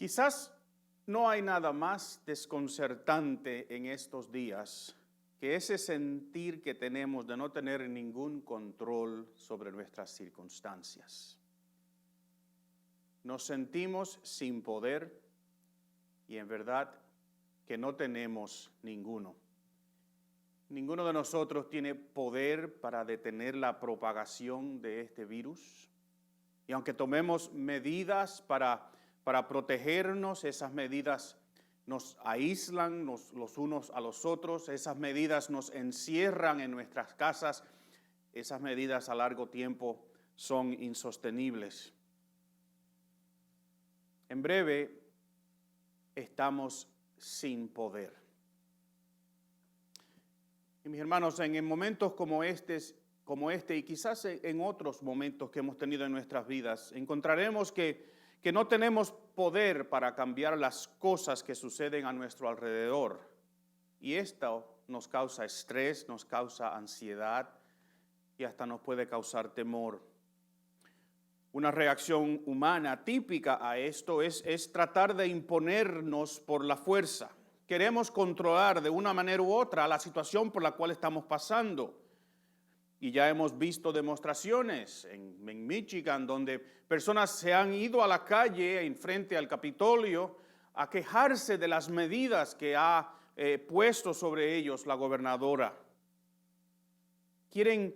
Quizás no hay nada más desconcertante en estos días que ese sentir que tenemos de no tener ningún control sobre nuestras circunstancias. Nos sentimos sin poder y en verdad que no tenemos ninguno. Ninguno de nosotros tiene poder para detener la propagación de este virus. Y aunque tomemos medidas para protegernos, esas medidas nos aíslan los unos a los otros, esas medidas nos encierran en nuestras casas, esas medidas a largo tiempo son insostenibles. En breve, estamos sin poder. Y mis hermanos, en momentos como este y quizás en otros momentos que hemos tenido en nuestras vidas, encontraremos que no tenemos poder para cambiar las cosas que suceden a nuestro alrededor. Y esto nos causa estrés, nos causa ansiedad y hasta nos puede causar temor. Una reacción humana típica a esto es tratar de imponernos por la fuerza. Queremos controlar de una manera u otra la situación por la cual estamos pasando. Y ya hemos visto demostraciones en Michigan donde personas se han ido a la calle en frente al Capitolio a quejarse de las medidas que ha puesto sobre ellos la gobernadora. Quieren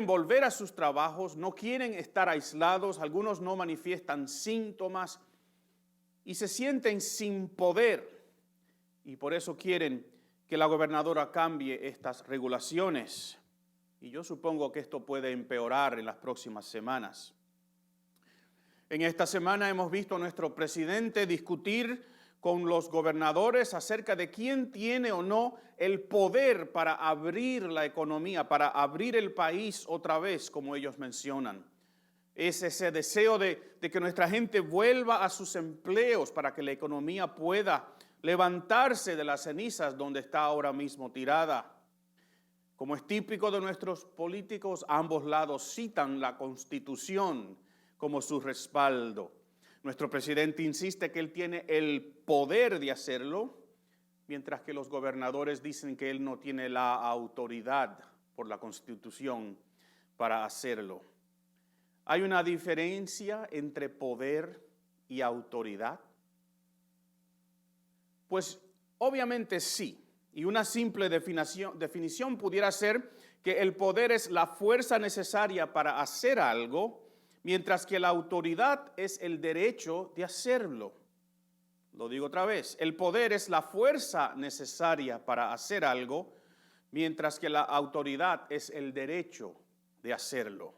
volver a sus trabajos, no quieren estar aislados, algunos no manifiestan síntomas y se sienten sin poder. Y por eso quieren que la gobernadora cambie estas regulaciones. Y yo supongo que esto puede empeorar en las próximas semanas. En esta semana hemos visto a nuestro presidente discutir con los gobernadores acerca de quién tiene o no el poder para abrir la economía, para abrir el país otra vez, como ellos mencionan. Es ese deseo de que nuestra gente vuelva a sus empleos para que la economía pueda levantarse de las cenizas donde está ahora mismo tirada. Como es típico de nuestros políticos, ambos lados citan la Constitución como su respaldo. Nuestro presidente insiste que él tiene el poder de hacerlo, mientras que los gobernadores dicen que él no tiene la autoridad por la Constitución para hacerlo. ¿Hay una diferencia entre poder y autoridad? Pues obviamente sí. Y una simple definición pudiera ser que el poder es la fuerza necesaria para hacer algo, mientras que la autoridad es el derecho de hacerlo. Lo digo otra vez, el poder es la fuerza necesaria para hacer algo, mientras que la autoridad es el derecho de hacerlo.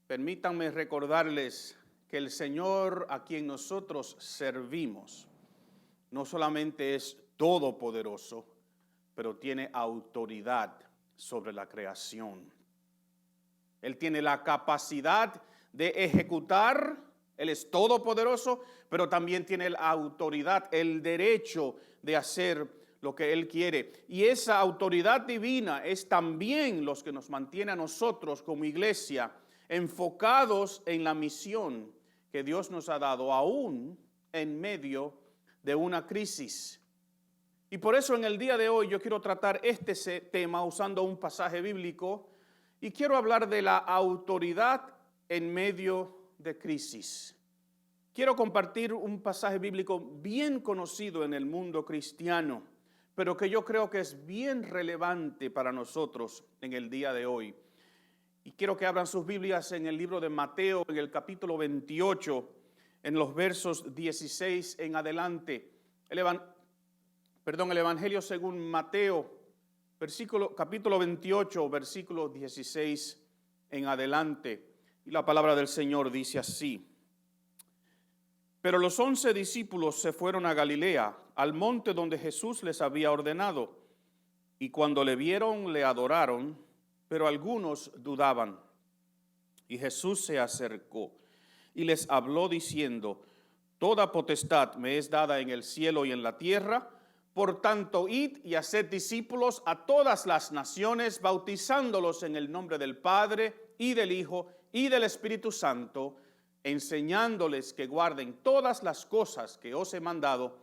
Permítanme recordarles que el Señor a quien nosotros servimos no solamente es todopoderoso, pero tiene autoridad sobre la creación. Él tiene la capacidad de ejecutar, Él es todopoderoso, pero también tiene la autoridad, el derecho de hacer lo que Él quiere. Y esa autoridad divina es también los que nos mantiene a nosotros como iglesia enfocados en la misión que Dios nos ha dado, aún en medio de una crisis. Y por eso en el día de hoy yo quiero tratar este tema usando un pasaje bíblico y quiero hablar de la autoridad en medio de crisis. Quiero compartir un pasaje bíblico bien conocido en el mundo cristiano, pero que yo creo que es bien relevante para nosotros en el día de hoy. Y quiero que abran sus Biblias en el libro de Mateo, en el capítulo 28, en los versos 16 en adelante. El Evangelio según Mateo, capítulo 28, versículo 16 en adelante. Y la palabra del Señor dice así: Pero los 11 discípulos se fueron a Galilea, al monte donde Jesús les había ordenado. Y cuando le vieron, le adoraron, pero algunos dudaban. Y Jesús se acercó y les habló diciendo: Toda potestad me es dada en el cielo y en la tierra. Por tanto, id y haced discípulos a todas las naciones, bautizándolos en el nombre del Padre y del Hijo y del Espíritu Santo, enseñándoles que guarden todas las cosas que os he mandado,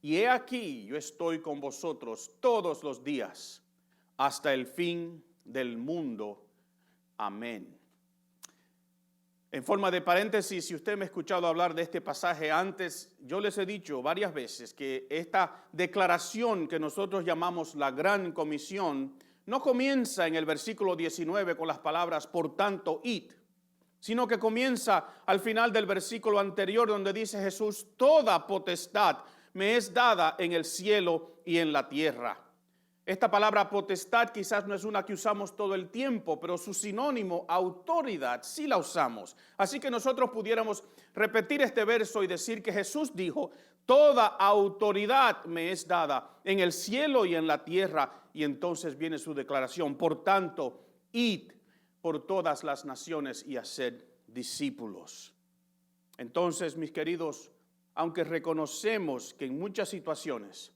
y he aquí yo estoy con vosotros todos los días, hasta el fin del mundo. Amén. En forma de paréntesis, si usted me ha escuchado hablar de este pasaje antes, yo les he dicho varias veces que esta declaración que nosotros llamamos la Gran Comisión no comienza en el versículo 19 con las palabras por tanto id, sino que comienza al final del versículo anterior donde dice Jesús, toda potestad me es dada en el cielo y en la tierra. Esta palabra potestad quizás no es una que usamos todo el tiempo, pero su sinónimo, autoridad, sí la usamos. Así que nosotros pudiéramos repetir este verso y decir que Jesús dijo, toda autoridad me es dada en el cielo y en la tierra. Y entonces viene su declaración, por tanto, id por todas las naciones y haced discípulos. Entonces, mis queridos, aunque reconocemos que en muchas situaciones,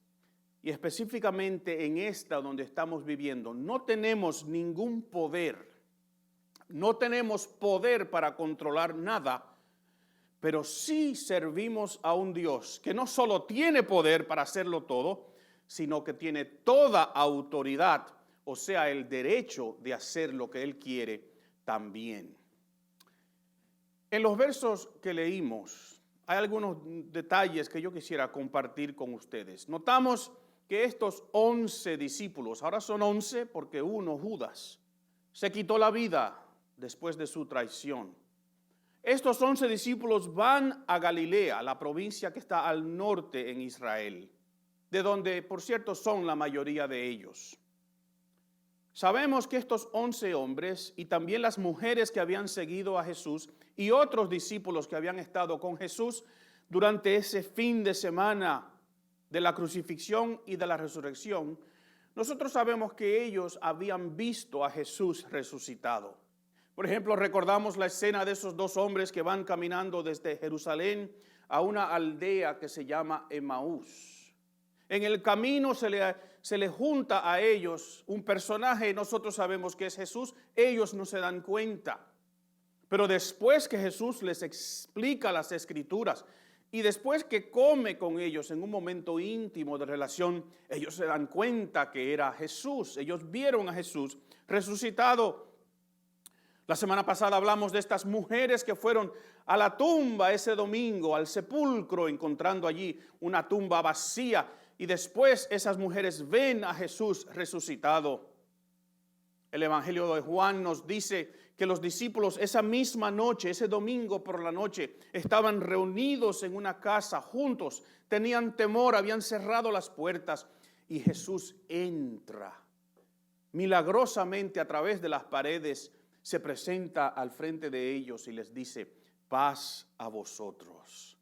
y específicamente en esta donde estamos viviendo, no tenemos ningún poder, no tenemos poder para controlar nada, pero sí servimos a un Dios que no solo tiene poder para hacerlo todo, sino que tiene toda autoridad, o sea, el derecho de hacer lo que Él quiere también. En los versos que leímos, hay algunos detalles que yo quisiera compartir con ustedes. Notamos que estos 11 discípulos, ahora son 11 porque uno, Judas, se quitó la vida después de su traición. Estos 11 discípulos van a Galilea, la provincia que está al norte en Israel, de donde, por cierto, son la mayoría de ellos. Sabemos que estos 11 hombres y también las mujeres que habían seguido a Jesús y otros discípulos que habían estado con Jesús durante ese fin de semana de la crucifixión y de la resurrección, nosotros sabemos que ellos habían visto a Jesús resucitado. Por ejemplo, recordamos la escena de esos dos hombres que van caminando desde Jerusalén a una aldea que se llama Emaús. En el camino se le junta a ellos un personaje, nosotros sabemos que es Jesús, ellos no se dan cuenta. Pero después que Jesús les explica las Escrituras, y después que come con ellos en un momento íntimo de relación, ellos se dan cuenta que era Jesús. Ellos vieron a Jesús resucitado. La semana pasada hablamos de estas mujeres que fueron a la tumba ese domingo, al sepulcro, encontrando allí una tumba vacía. Y después esas mujeres ven a Jesús resucitado. El Evangelio de Juan nos dice que los discípulos esa misma noche, ese domingo por la noche, estaban reunidos en una casa juntos, tenían temor, habían cerrado las puertas y Jesús entra. Milagrosamente a través de las paredes se presenta al frente de ellos y les dice, paz a vosotros.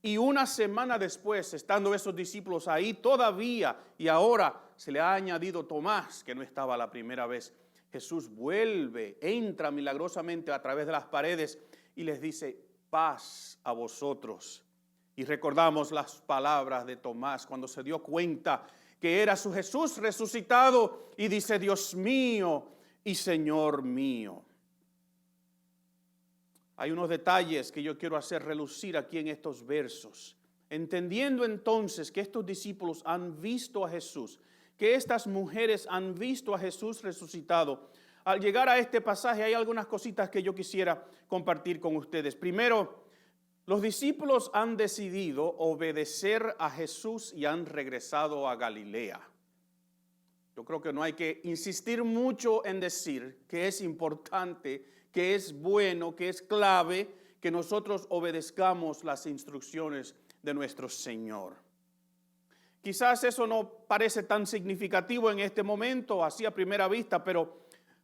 Y una semana después, estando esos discípulos ahí todavía, y ahora se le ha añadido Tomás, que no estaba la primera vez, Jesús vuelve, entra milagrosamente a través de las paredes y les dice, paz a vosotros. Y recordamos las palabras de Tomás cuando se dio cuenta que era su Jesús resucitado y dice, Dios mío y Señor mío. Hay unos detalles que yo quiero hacer relucir aquí en estos versos. Entendiendo entonces que estos discípulos han visto a Jesús, que estas mujeres han visto a Jesús resucitado. Al llegar a este pasaje hay algunas cositas que yo quisiera compartir con ustedes. Primero, los discípulos han decidido obedecer a Jesús y han regresado a Galilea. Yo creo que no hay que insistir mucho en decir que es importante, que es bueno, que es clave que nosotros obedezcamos las instrucciones de nuestro Señor. Quizás eso no parece tan significativo en este momento, así a primera vista, pero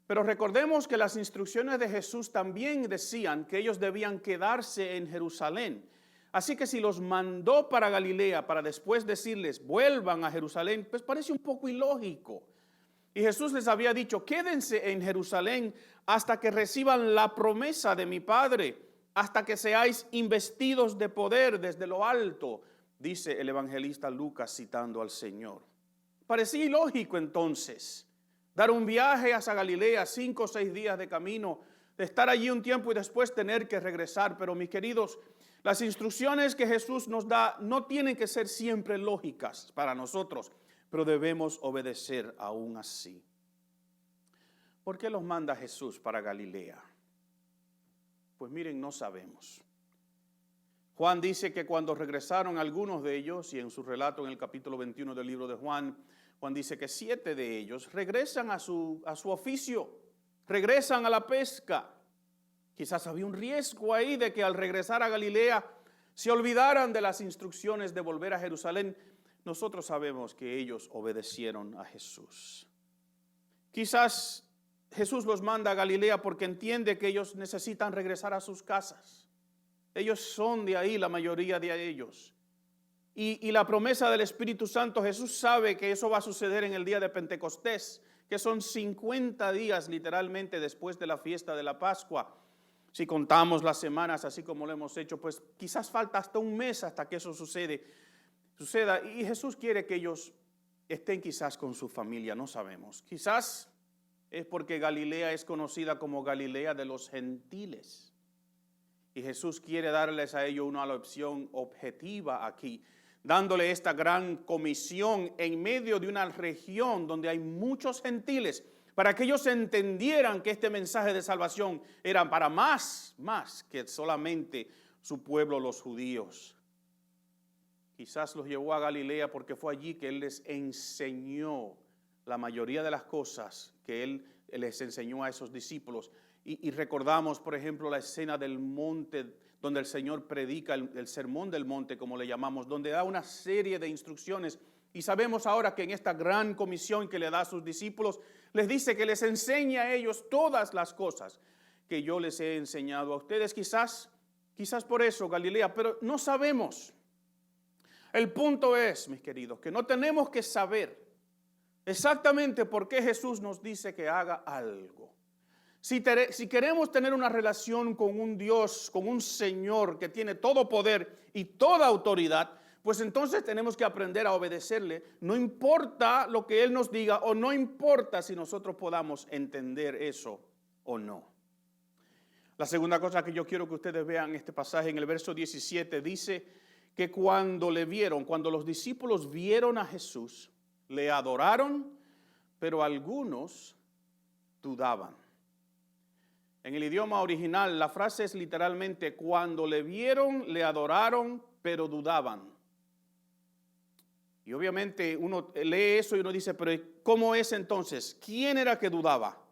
recordemos que las instrucciones de Jesús también decían que ellos debían quedarse en Jerusalén. Así que si los mandó para Galilea para después decirles vuelvan a Jerusalén, pues parece un poco ilógico. Y Jesús les había dicho, quédense en Jerusalén hasta que reciban la promesa de mi Padre, hasta que seáis investidos de poder desde lo alto, dice el evangelista Lucas citando al Señor. Parecía ilógico entonces dar un viaje hacia Galilea, 5 o 6 días de camino, de estar allí un tiempo y después tener que regresar. Pero mis queridos, las instrucciones que Jesús nos da no tienen que ser siempre lógicas para nosotros, pero debemos obedecer aún así. ¿Por qué los manda Jesús para Galilea? Pues miren, no sabemos. Juan dice que cuando regresaron algunos de ellos, y en su relato en el capítulo 21 del libro de Juan, Juan dice que 7 de ellos regresan a su oficio, regresan a la pesca. Quizás había un riesgo ahí de que al regresar a Galilea se olvidaran de las instrucciones de volver a Jerusalén. Nosotros sabemos que ellos obedecieron a Jesús. Quizás Jesús los manda a Galilea porque entiende que ellos necesitan regresar a sus casas. Ellos son de ahí, la mayoría de ellos. Y la promesa del Espíritu Santo, Jesús sabe que eso va a suceder en el día de Pentecostés, que son 50 días literalmente después de la fiesta de la Pascua. Si contamos las semanas así como lo hemos hecho, pues quizás falta hasta un mes hasta que eso suceda. Y Jesús quiere que ellos estén quizás con su familia, no sabemos. Quizás es porque Galilea es conocida como Galilea de los gentiles. Y Jesús quiere darles a ellos una opción objetiva aquí, dándole esta gran comisión en medio de una región donde hay muchos gentiles, para que ellos entendieran que este mensaje de salvación era para más que solamente su pueblo, los judíos. Quizás los llevó a Galilea porque fue allí que Él les enseñó la mayoría de las cosas que Él les enseñó a esos discípulos. Y recordamos, por ejemplo, la escena del monte donde el Señor predica el sermón del monte, como le llamamos, donde da una serie de instrucciones. Y sabemos ahora que en esta gran comisión que le da a sus discípulos, les dice que les enseña a ellos todas las cosas que yo les he enseñado a ustedes. Quizás por eso Galilea, pero no sabemos. El punto es, mis queridos, que no tenemos que saber exactamente por qué Jesús nos dice que haga algo. Si queremos tener una relación con un Dios, con un Señor que tiene todo poder y toda autoridad, pues entonces tenemos que aprender a obedecerle. No importa lo que Él nos diga o no importa si nosotros podamos entender eso o no. La segunda cosa que yo quiero que ustedes vean en este pasaje, en el verso 17, dice que cuando los discípulos vieron a Jesús, le adoraron, pero algunos dudaban. En el idioma original, la frase es literalmente, cuando le vieron, le adoraron, pero dudaban. Y obviamente uno lee eso y uno dice, pero ¿cómo es entonces? ¿Quién era que dudaba?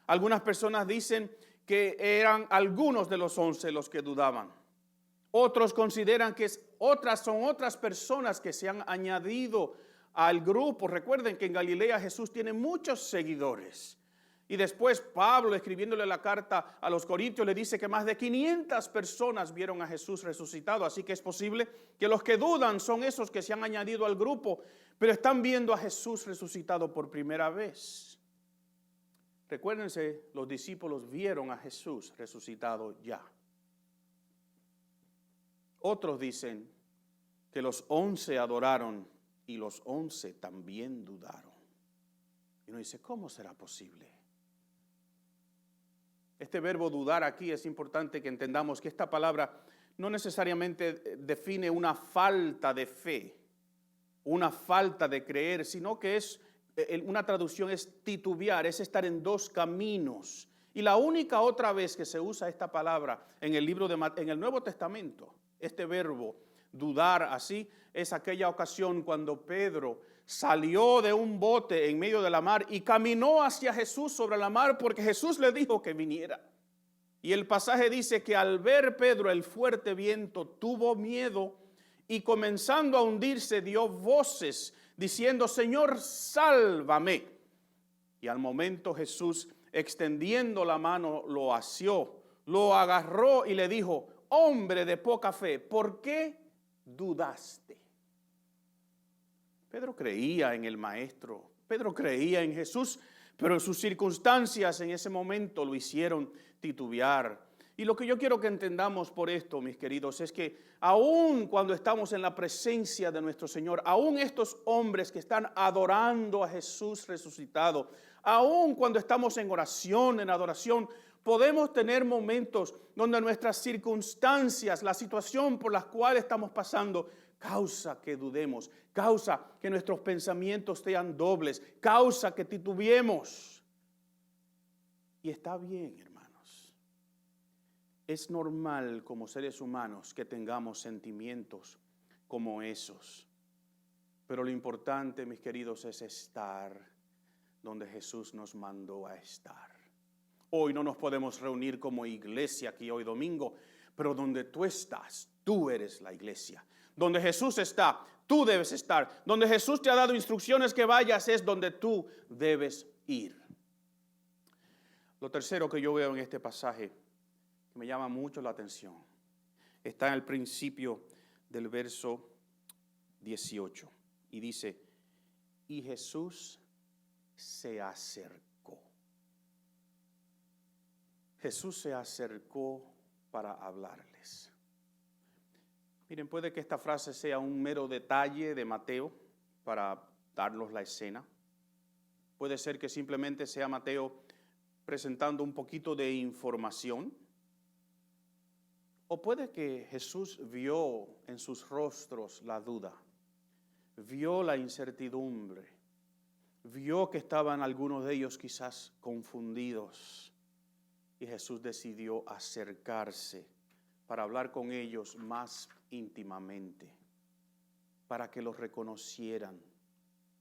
Algunas personas dicen que eran algunos de los 11 los que dudaban. Otros consideran que son otras personas que se han añadido al grupo. Recuerden que en Galilea Jesús tiene muchos seguidores. Y después Pablo, escribiéndole la carta a los Corintios, le dice que más de 500 personas vieron a Jesús resucitado. Así que es posible que los que dudan son esos que se han añadido al grupo, pero están viendo a Jesús resucitado por primera vez. Recuérdense, los discípulos vieron a Jesús resucitado ya. Otros dicen que los 11 adoraron y los 11 también dudaron. Y uno dice, ¿cómo será posible? Este verbo dudar aquí es importante que entendamos que esta palabra no necesariamente define una falta de fe, una falta de creer, sino que una traducción es titubear, es estar en dos caminos. Y la única otra vez que se usa esta palabra en el Nuevo Testamento, este verbo dudar así, es aquella ocasión cuando Pedro salió de un bote en medio de la mar y caminó hacia Jesús sobre la mar porque Jesús le dijo que viniera. Y el pasaje dice que al ver Pedro el fuerte viento tuvo miedo y comenzando a hundirse dio voces diciendo, Señor, sálvame. Y al momento Jesús, extendiendo la mano, lo asió, lo agarró y le dijo, hombre de poca fe, ¿por qué dudaste? Pedro creía en el Maestro, Pedro creía en Jesús, pero sus circunstancias en ese momento lo hicieron titubear. Y lo que yo quiero que entendamos por esto, mis queridos, es que aun cuando estamos en la presencia de nuestro Señor, aun estos hombres que están adorando a Jesús resucitado, aun cuando estamos en oración, en adoración, Podemos tener momentos donde nuestras circunstancias, la situación por la cual estamos pasando, causa que dudemos, causa que nuestros pensamientos sean dobles, causa que titubeemos. Y está bien, hermanos. Es normal como seres humanos que tengamos sentimientos como esos. Pero lo importante, mis queridos, es estar donde Jesús nos mandó a estar. Hoy no nos podemos reunir como iglesia aquí hoy domingo, pero donde tú estás, tú eres la iglesia. Donde Jesús está, tú debes estar. Donde Jesús te ha dado instrucciones que vayas, es donde tú debes ir. Lo tercero que yo veo en este pasaje, que me llama mucho la atención, está en el principio del verso 18. Y dice, y Jesús se acercó. Jesús se acercó para hablarles. Miren, puede que esta frase sea un mero detalle de Mateo para darnos la escena. Puede ser que simplemente sea Mateo presentando un poquito de información. O puede que Jesús vio en sus rostros la duda, vio la incertidumbre, vio que estaban algunos de ellos quizás confundidos. Y Jesús decidió acercarse para hablar con ellos más íntimamente, para que los reconocieran,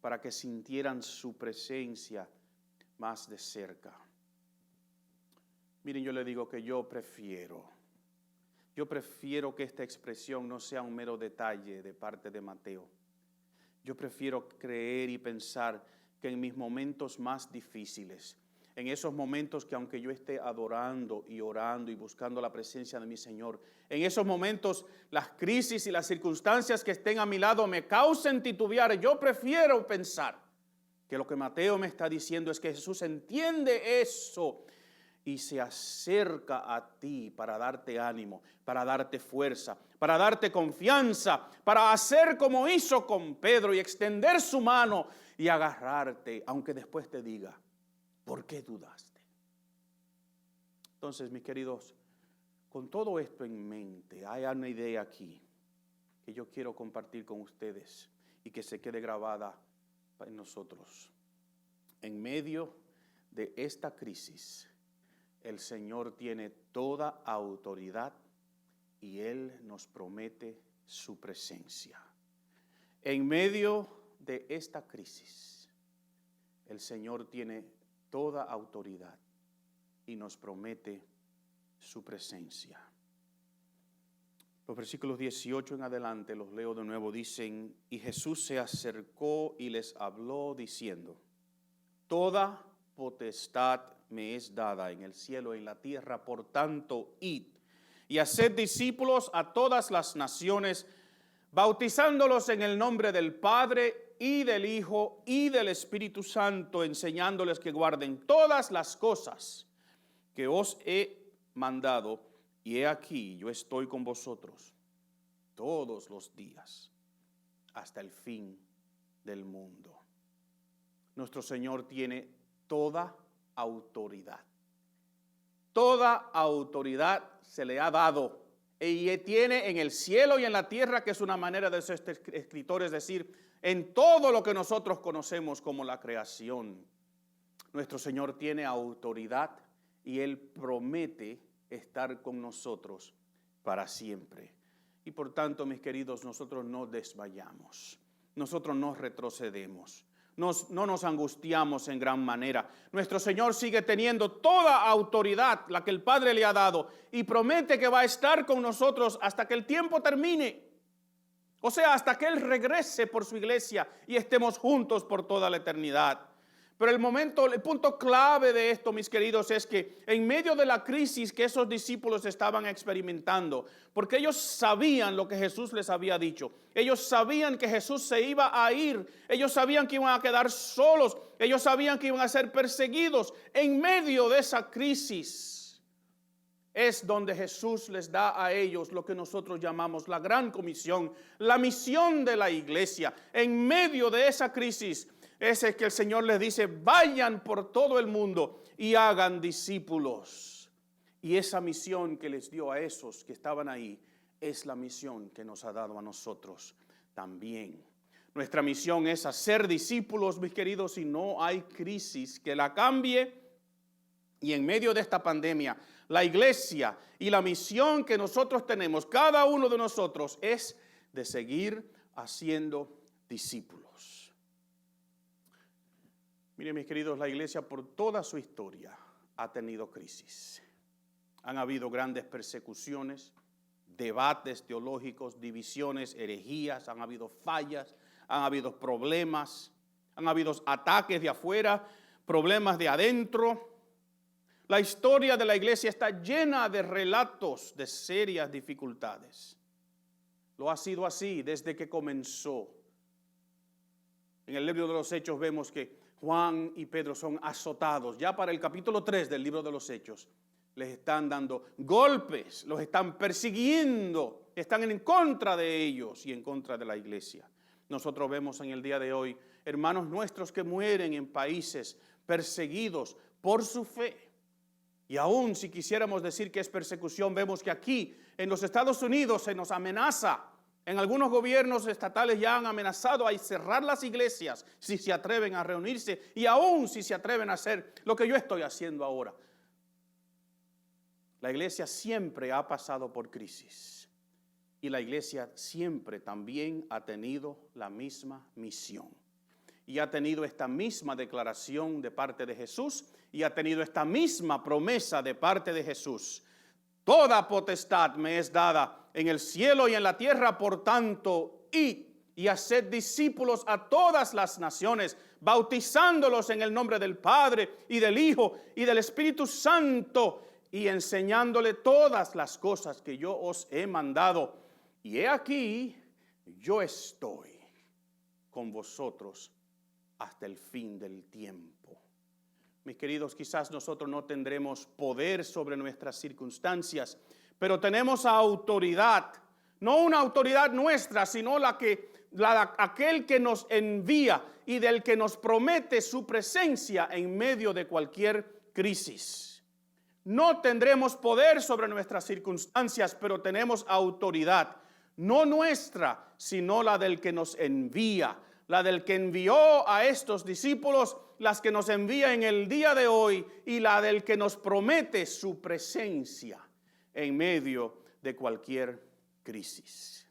para que sintieran su presencia más de cerca. Miren, yo le digo que yo prefiero que esta expresión no sea un mero detalle de parte de Mateo. Yo prefiero creer y pensar que en mis momentos más difíciles, en esos momentos que aunque yo esté adorando y orando y buscando la presencia de mi Señor, en esos momentos las crisis y las circunstancias que estén a mi lado me causen titubear, yo prefiero pensar que lo que Mateo me está diciendo es que Jesús entiende eso y se acerca a ti para darte ánimo, para darte fuerza, para darte confianza, para hacer como hizo con Pedro y extender su mano y agarrarte, aunque después te diga, ¿por qué dudaste? Entonces, mis queridos, con todo esto en mente, hay una idea aquí que yo quiero compartir con ustedes y que se quede grabada en nosotros. En medio de esta crisis, el Señor tiene toda autoridad y Él nos promete su presencia. En medio de esta crisis, el Señor tiene toda autoridad y nos promete su presencia. Los versículos 18 en adelante, los leo de nuevo, dicen, y Jesús se acercó y les habló diciendo, toda potestad me es dada en el cielo y en la tierra, por tanto, id y haced discípulos a todas las naciones, bautizándolos en el nombre del Padre y del Hijo y del Espíritu Santo, enseñándoles que guarden todas las cosas que os he mandado, y he aquí, yo estoy con vosotros todos los días hasta el fin del mundo. Nuestro Señor tiene toda autoridad. Toda autoridad se le ha dado y tiene en el cielo y en la tierra, que es una manera de ese escritor, es decir, en todo lo que nosotros conocemos como la creación. Nuestro Señor tiene autoridad y Él promete estar con nosotros para siempre. Y por tanto, mis queridos, nosotros no desmayamos, nosotros no retrocedemos. No nos angustiamos en gran manera. Nuestro Señor sigue teniendo toda autoridad, la que el Padre le ha dado, y promete que va a estar con nosotros hasta que el tiempo termine. O sea, hasta que Él regrese por su iglesia y estemos juntos por toda la eternidad. Pero el punto clave de esto, mis queridos, es que en medio de la crisis que esos discípulos estaban experimentando, porque ellos sabían lo que Jesús les había dicho, ellos sabían que Jesús se iba a ir, ellos sabían que iban a quedar solos, ellos sabían que iban a ser perseguidos. En medio de esa crisis es donde Jesús les da a ellos lo que nosotros llamamos la gran comisión, la misión de la iglesia. En medio de esa crisis es que el Señor les dice, vayan por todo el mundo y hagan discípulos. Y esa misión que les dio a esos que estaban ahí es la misión que nos ha dado a nosotros también. Nuestra misión es hacer discípulos, mis queridos, y no hay crisis que la cambie. Y en medio de esta pandemia, la iglesia y la misión que nosotros tenemos, cada uno de nosotros, es de seguir haciendo discípulos. Miren, mis queridos, la iglesia por toda su historia ha tenido crisis. Han habido grandes persecuciones, debates teológicos, divisiones, herejías, han habido fallas, han habido problemas, han habido ataques de afuera, problemas de adentro. La historia de la iglesia está llena de relatos de serias dificultades. Lo ha sido así desde que comenzó. En el libro de los Hechos vemos que Juan y Pedro son azotados. Ya para el capítulo 3 del libro de los Hechos les están dando golpes, los están persiguiendo, están en contra de ellos y en contra de la iglesia. Nosotros vemos en el día de hoy hermanos nuestros que mueren en países perseguidos por su fe. Y aún si quisiéramos decir que es persecución, vemos que aquí en los Estados Unidos se nos amenaza. En algunos gobiernos estatales ya han amenazado a cerrar las iglesias si se atreven a reunirse y aún si se atreven a hacer lo que yo estoy haciendo ahora. La iglesia siempre ha pasado por crisis y la iglesia siempre también ha tenido la misma misión. Y ha tenido esta misma declaración de parte de Jesús y ha tenido esta misma promesa de parte de Jesús. Toda potestad me es dada en el cielo y en la tierra, por tanto, id y haced discípulos a todas las naciones, bautizándolos en el nombre del Padre y del Hijo y del Espíritu Santo y enseñándole todas las cosas que yo os he mandado. Y he aquí, yo estoy con vosotros hasta el fin del tiempo. Mis queridos, quizás nosotros no tendremos poder sobre nuestras circunstancias, pero tenemos autoridad, no una autoridad nuestra, sino aquel que nos envía y del que nos promete su presencia en medio de cualquier crisis. No tendremos poder sobre nuestras circunstancias, pero tenemos autoridad, no nuestra, sino la del que nos envía, la del que envió a estos discípulos, las que nos envía en el día de hoy y la del que nos promete su presencia en medio de cualquier crisis.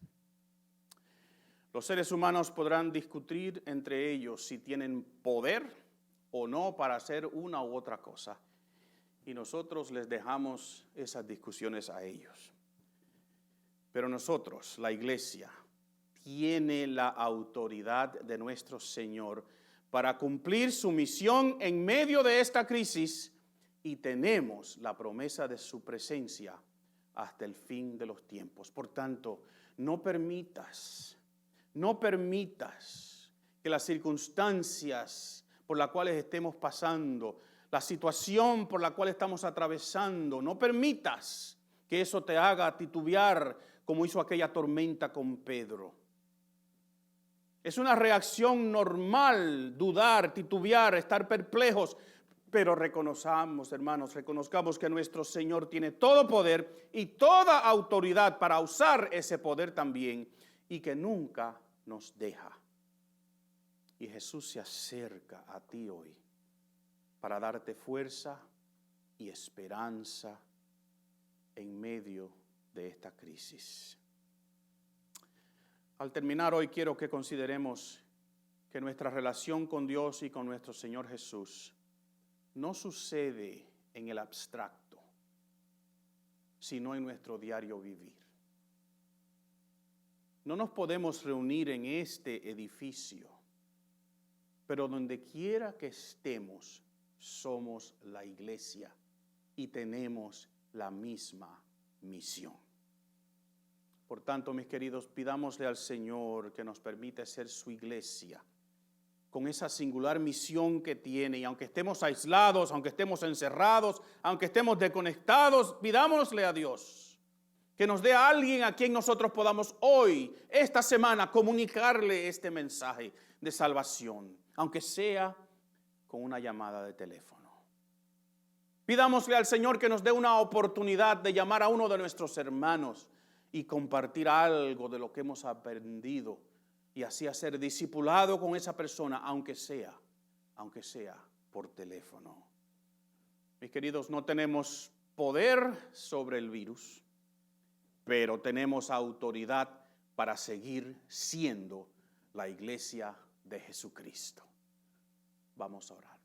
Los seres humanos podrán discutir entre ellos si tienen poder o no para hacer una u otra cosa. Y nosotros les dejamos esas discusiones a ellos. Pero nosotros, la iglesia, tiene la autoridad de nuestro Señor para cumplir su misión en medio de esta crisis y tenemos la promesa de su presencia hasta el fin de los tiempos. Por tanto, no permitas que las circunstancias por las cuales estemos pasando, la situación por la cual estamos atravesando, no permitas que eso te haga titubear como hizo aquella tormenta con Pedro. Es una reacción normal dudar, titubear, estar perplejos, pero reconozcamos, hermanos, reconozcamos que nuestro Señor tiene todo poder y toda autoridad para usar ese poder también y que nunca nos deja. Y Jesús se acerca a ti hoy para darte fuerza y esperanza en medio de esta crisis. Al terminar hoy quiero que consideremos que nuestra relación con Dios y con nuestro Señor Jesús no sucede en el abstracto, sino en nuestro diario vivir. No nos podemos reunir en este edificio, pero donde quiera que estemos, somos la iglesia y tenemos la misma misión. Por tanto, mis queridos, pidámosle al Señor que nos permita ser su iglesia, con esa singular misión que tiene. Y aunque estemos aislados, aunque estemos encerrados, aunque estemos desconectados, pidámosle a Dios que nos dé a alguien a quien nosotros podamos hoy, esta semana, comunicarle este mensaje de salvación, aunque sea con una llamada de teléfono. Pidámosle al Señor que nos dé una oportunidad de llamar a uno de nuestros hermanos y compartir algo de lo que hemos aprendido y así hacer discipulado con esa persona, aunque sea por teléfono. Mis queridos, no tenemos poder sobre el virus, pero tenemos autoridad para seguir siendo la iglesia de Jesucristo. Vamos a orar.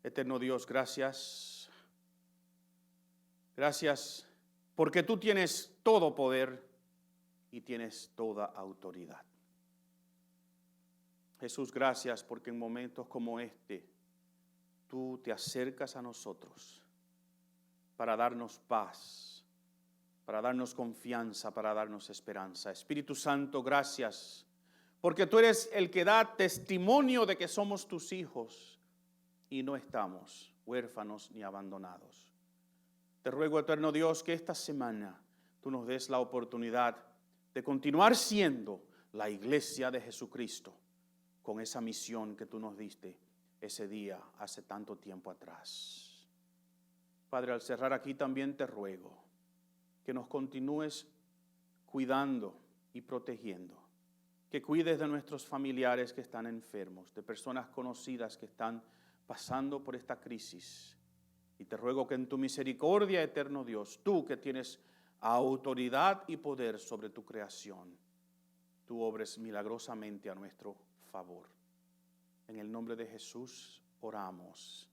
Eterno Dios, gracias. Gracias porque tú tienes todo poder y tienes toda autoridad. Jesús, gracias porque en momentos como este, tú te acercas a nosotros para darnos paz, para darnos confianza, para darnos esperanza. Espíritu Santo, gracias porque tú eres el que da testimonio de que somos tus hijos y no estamos huérfanos ni abandonados. Te ruego, eterno Dios, que esta semana tú nos des la oportunidad de continuar siendo la iglesia de Jesucristo con esa misión que tú nos diste ese día hace tanto tiempo atrás. Padre, al cerrar aquí también te ruego que nos continúes cuidando y protegiendo, que cuides de nuestros familiares que están enfermos, de personas conocidas que están pasando por esta crisis. Y te ruego que en tu misericordia, eterno Dios, tú que tienes autoridad y poder sobre tu creación, tú obres milagrosamente a nuestro favor. En el nombre de Jesús oramos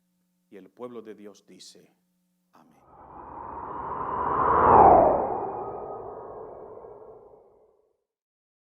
y el pueblo de Dios dice: